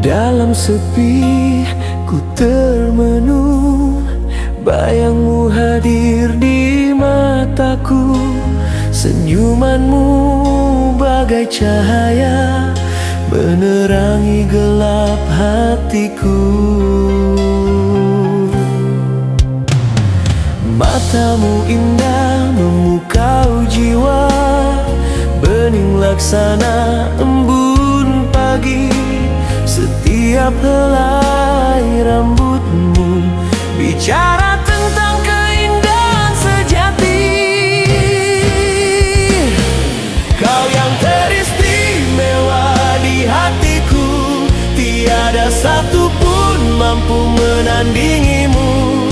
Dalam sepi ku termenung, bayangmu hadir di mataku. Senyumanmu bagai cahaya menerangi gelap hatiku. Matamu indah memukau jiwa, bening laksana embun pagi. Setiap helai rambutmu bicara tentang keindahan sejati. Kau yang teristimewa di hatiku, tiada satupun mampu menandingimu.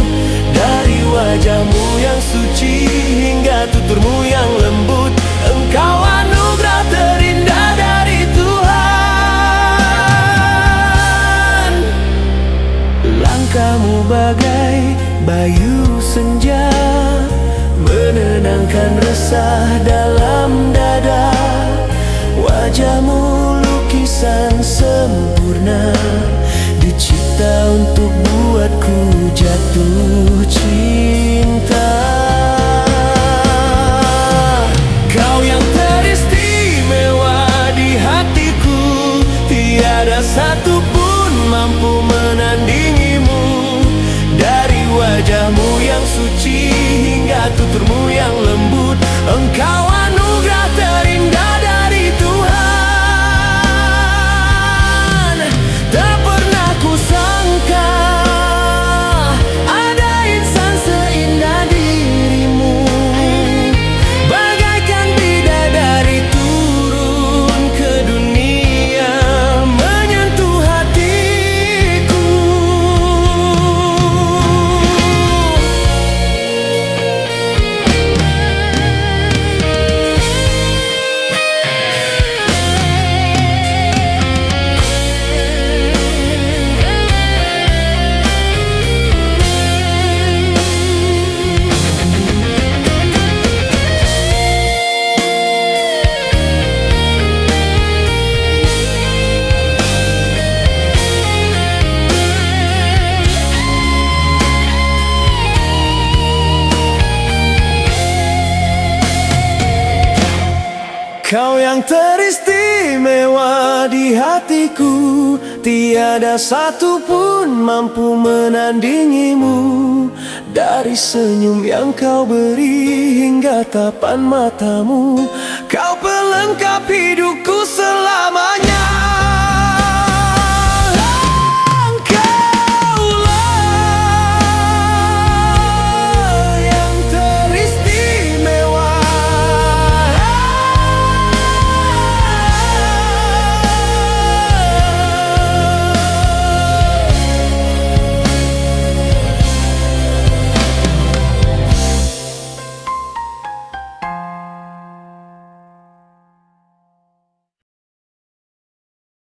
Dari wajahmu yang suci hingga tuturmu yang lembut, engkau anugerah terindah dari Tuhan. Langkahmu bagai bayu senja, menenangkan resah dalam dada. Wajahmu lukisan sempurna, dicipta untuk buatku jatuh cinta. Kau yang teristimewa di hatiku, tiada satupun mampu menandingimu. Dari wajahmu yang suci hingga tuturmu yang lembut, engkau anugerah terindah dari Tuhan. Tak pernah kusangka ada insan seindah dirimu, bagaikan bidadari turun ke dunia, menyentuh hatiku. Kau yang teristimewa di hatiku, tiada satupun mampu menandingimu. Dari senyum yang kau beri hingga tapan matamu, kau pelengkap hidupku selamanya.